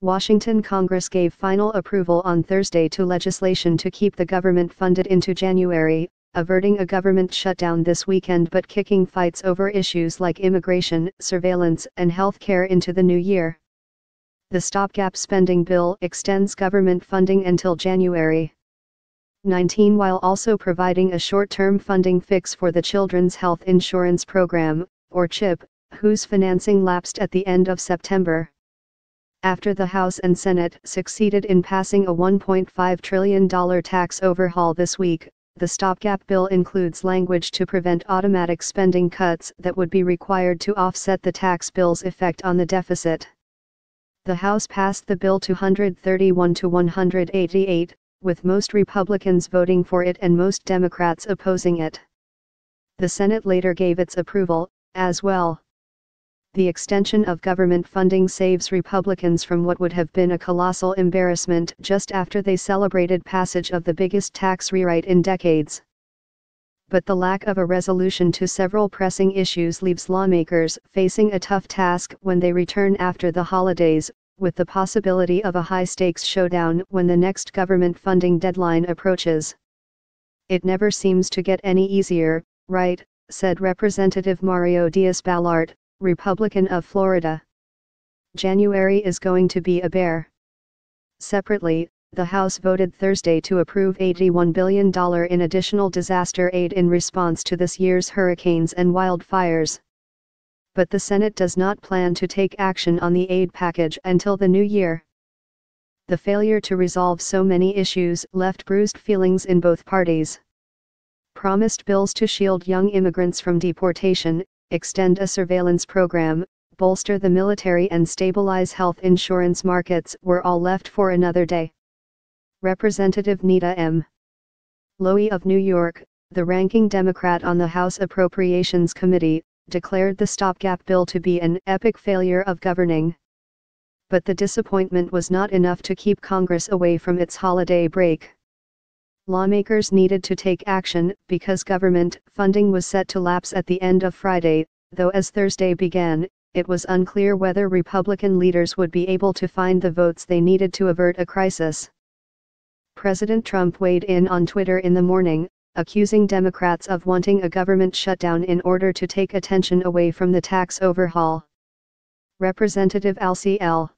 Washington Congress gave final approval on Thursday to legislation to keep the government funded into January, averting a government shutdown this weekend but kicking fights over issues like immigration, surveillance, and health care into the new year. The Stopgap spending bill extends government funding until January 19 while also providing a short-term funding fix for the Children's Health Insurance Program, or CHIP, whose financing lapsed at the end of September. After the House and Senate succeeded in passing a $1.5 trillion tax overhaul this week, the Stopgap bill includes language to prevent automatic spending cuts that would be required to offset the tax bill's effect on the deficit. The House passed the bill 231 to 188, with most Republicans voting for it and most Democrats opposing it. The Senate later gave its approval, as well. The extension of government funding saves Republicans from what would have been a colossal embarrassment just after they celebrated passage of the biggest tax rewrite in decades. But the lack of a resolution to several pressing issues leaves lawmakers facing a tough task when they return after the holidays, with the possibility of a high-stakes showdown when the next government funding deadline approaches. "It never seems to get any easier, right?" said Representative Mario Diaz-Balart, Republican of Florida. "January is going to be a bear." Separately, the House voted Thursday to approve $81 billion in additional disaster aid in response to this year's hurricanes and wildfires. But the Senate does not plan to take action on the aid package until the new year. The failure to resolve so many issues left bruised feelings in both parties. Promised bills to shield young immigrants from deportation, extend a surveillance program, bolster the military and stabilize health insurance markets were all left for another day. Representative Nita M. Lowey of New York, the ranking Democrat on the House Appropriations Committee, declared the Stopgap bill to be an epic failure of governing. But the disappointment was not enough to keep Congress away from its holiday break. Lawmakers needed to take action because government funding was set to lapse at the end of Friday, though as Thursday began, it was unclear whether Republican leaders would be able to find the votes they needed to avert a crisis. President Trump weighed in on Twitter in the morning, accusing Democrats of wanting a government shutdown in order to take attention away from the tax overhaul. Representative Alcee L.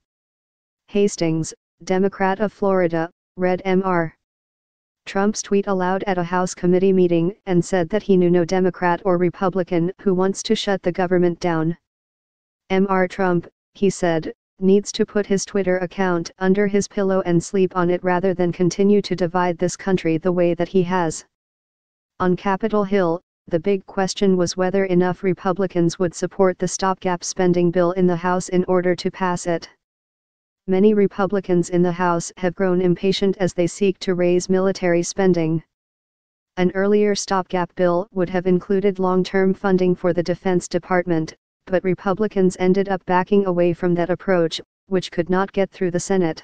Hastings, Democrat of Florida, read Mr. Trump's tweet aloud at a House committee meeting and said that he knew no Democrat or Republican who wants to shut the government down. Mr. Trump, he said, needs to put his Twitter account under his pillow and sleep on it rather than continue to divide this country the way that he has. On Capitol Hill, the big question was whether enough Republicans would support the Stopgap spending bill in the House in order to pass it. Many Republicans in the House have grown impatient as they seek to raise military spending. An earlier Stopgap bill would have included long-term funding for the Defense Department, but Republicans ended up backing away from that approach, which could not get through the Senate.